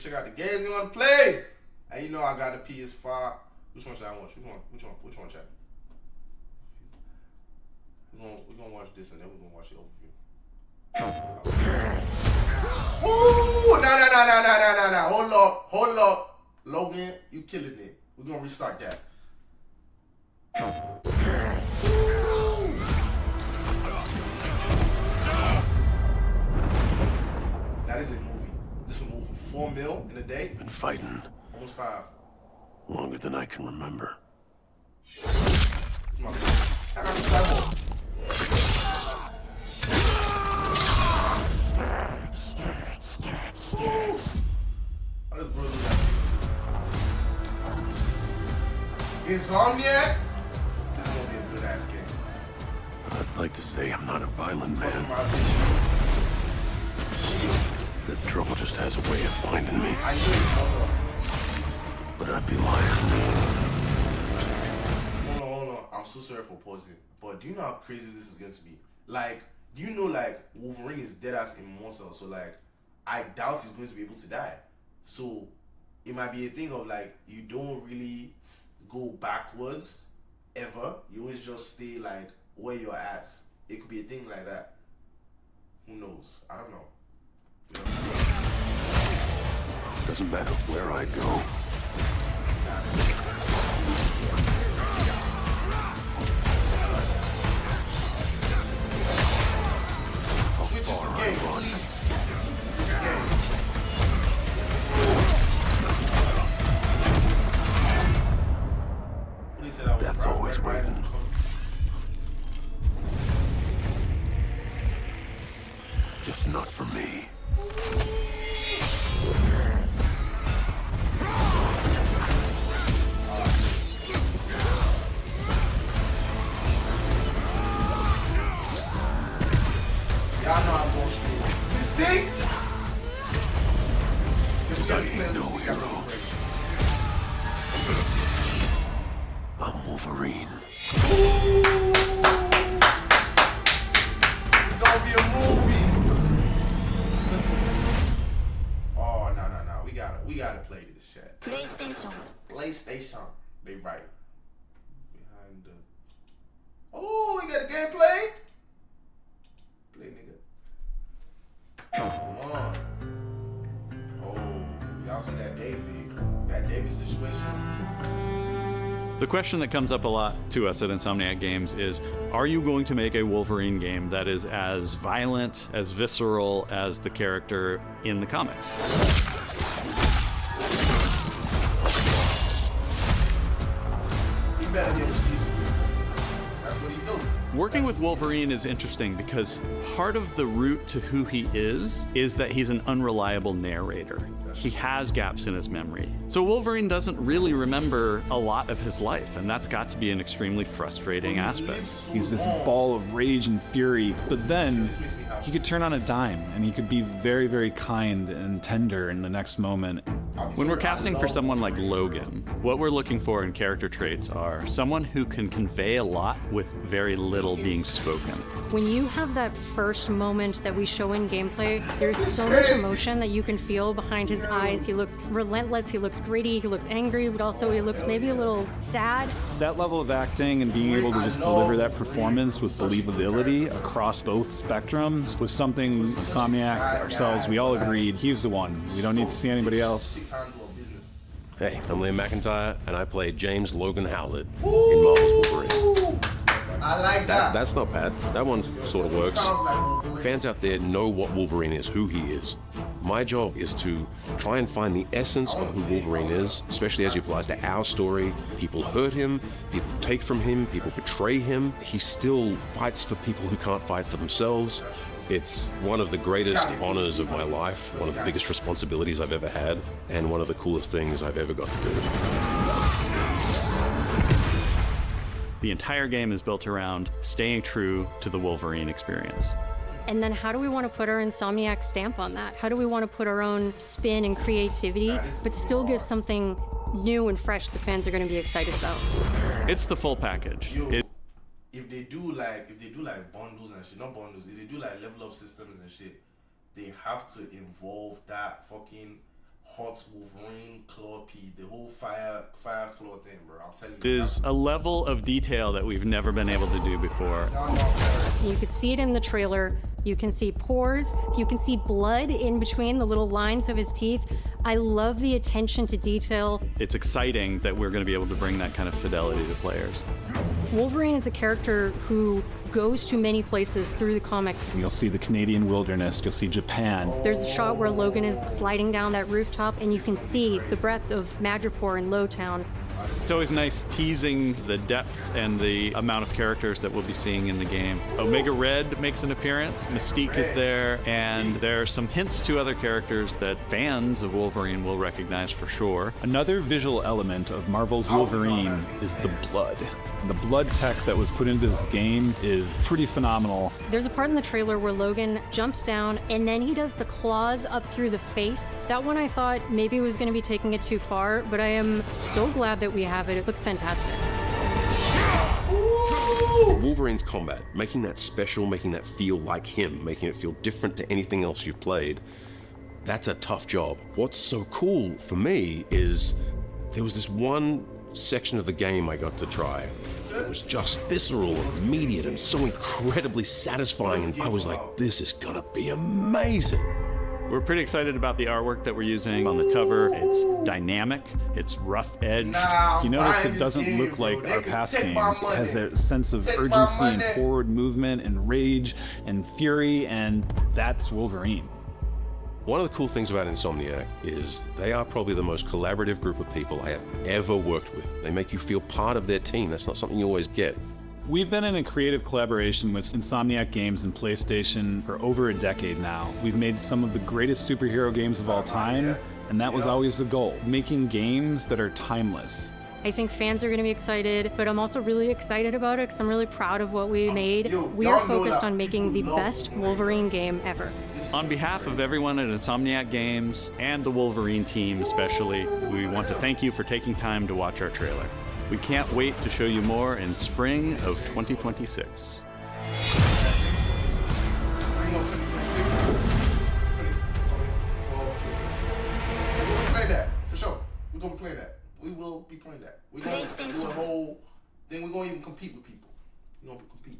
Let's check out the games you want to play. And you know I got the PS5. Which one should I watch? Which one, chat? We're gonna watch this and then we're gonna watch the overview. Ooh, nah. Hold up. Logan, you killing it. We're gonna restart that. That is a movie. This is a movie. 4 mil in a day. Been fighting. Almost 5. Longer than I can remember. It's my I got the How does Bruce do that? Insomniac? This is gonna be a good ass game. I'd like to say I'm not a violent man. The trouble just has a way of finding me. I knew it also. But I'd be lying. Hold on. I'm so sorry for pausing. But do you know how crazy this is going to be? Like, do you know, like, Wolverine is dead as immortal. So, like, I doubt he's going to be able to die. So, it might be a thing of, like, you don't really go backwards ever. You always just stay, like, where you're at. It could be a thing like that. Who knows? I don't know. You know? Doesn't matter where I go. Switch is the game, please. It's a game. What he said I was That's right, always right, waiting. Just not for me. Y'all know I'm going straight. Mistake? Because I ain't no hero. I'm Wolverine. It's gonna be a movie. Oh, no. We gotta play this chat. PlayStation. They right. Behind the. Oh, we got a gameplay? Play, nigga. Come on. Oh, y'all see that David situation? The question that comes up a lot to us at Insomniac Games is, are you going to make a Wolverine game that is as violent, as visceral as the character in the comics? He better get a sequel. That's what he do. Working with Wolverine is interesting because part of the route to who he is that he's an unreliable narrator. He has gaps in his memory. So Wolverine doesn't really remember a lot of his life, and that's got to be an extremely frustrating aspect. He's this ball of rage and fury, but then he could turn on a dime, and he could be very, very kind and tender in the next moment. When we're casting for someone like Logan, what we're looking for in character traits are someone who can convey a lot with very little being spoken. When you have that first moment that we show in gameplay, there's so much emotion that you can feel behind his eyes. He looks relentless, he looks gritty, he looks angry, but also he looks maybe a little sad. That level of acting and being able to just deliver that performance with believability across both spectrums was something Insomniac, ourselves, we all agreed he's the one. We don't need to see anybody else. Hey, I'm Liam McIntyre, and I play James Logan Howlett in Marvel's Wolverine. I like that. That's not bad. That one sort of works. Sounds like Wolverine. Fans out there know what Wolverine is, who he is. My job is to try and find the essence of who Wolverine is, especially as he applies to our story. People hurt him, people take from him, people betray him. He still fights for people who can't fight for themselves. It's one of the greatest honors of my life, one of the biggest responsibilities I've ever had, and one of the coolest things I've ever got to do. The entire game is built around staying true to the Wolverine experience. And then how do we want to put our Insomniac stamp on that? How do we want to put our own spin and creativity, but still give something new and fresh that fans are going to be excited about? It's the full package. If they do like bundles and shit, not bundles, if they do like level up systems and shit, they have to involve that fucking hot Wolverine claw P, the whole fire claw thing, bro. I'm telling you. There's a level of detail that we've never been able to do before. You could see it in the trailer. You can see pores. You can see blood in between the little lines of his teeth. I love the attention to detail. It's exciting that we're going to be able to bring that kind of fidelity to players. Wolverine is a character who goes to many places through the comics. You'll see the Canadian wilderness, you'll see Japan. There's a shot where Logan is sliding down that rooftop, and you can see the breadth of Madripoor and Lowtown. It's always nice teasing the depth and the amount of characters that we'll be seeing in the game. Omega Red makes an appearance, Mystique is there, and there are some hints to other characters that fans of Wolverine will recognize for sure. Another visual element of Marvel's Wolverine is the blood. The blood tech that was put into this game is pretty phenomenal. There's a part in the trailer where Logan jumps down and then he does the claws up through the face. That one I thought maybe was going to be taking it too far, but I am so glad that we have it. It looks fantastic. Wolverine's combat, making that special, making that feel like him, making it feel different to anything else you've played, that's a tough job. What's so cool for me is there was this one section of the game I got to try. It was just visceral and immediate and so incredibly satisfying, and I was like, this is gonna be amazing. We're pretty excited about the artwork that we're using on the cover. It's dynamic, it's rough-edged. You notice it doesn't look like our past games. It has a sense of urgency and forward movement and rage and fury, and that's Wolverine. One of the cool things about Insomniac is they are probably the most collaborative group of people I have ever worked with. They make you feel part of their team. That's not something you always get. We've been in a creative collaboration with Insomniac Games and PlayStation for over a decade now. We've made some of the greatest superhero games of all time, and that was always the goal, making games that are timeless. I think fans are going to be excited, but I'm also really excited about it because I'm really proud of what we made. We are focused on making the best Wolverine game ever. On behalf of everyone at Insomniac Games and the Wolverine team especially, we want to thank you for taking time to watch our trailer. We can't wait to show you more in spring of 2026. Play that, for sure. We're going to play that. We will be playing that. We're going to do a whole, then we're going to even compete with people. We're going to compete.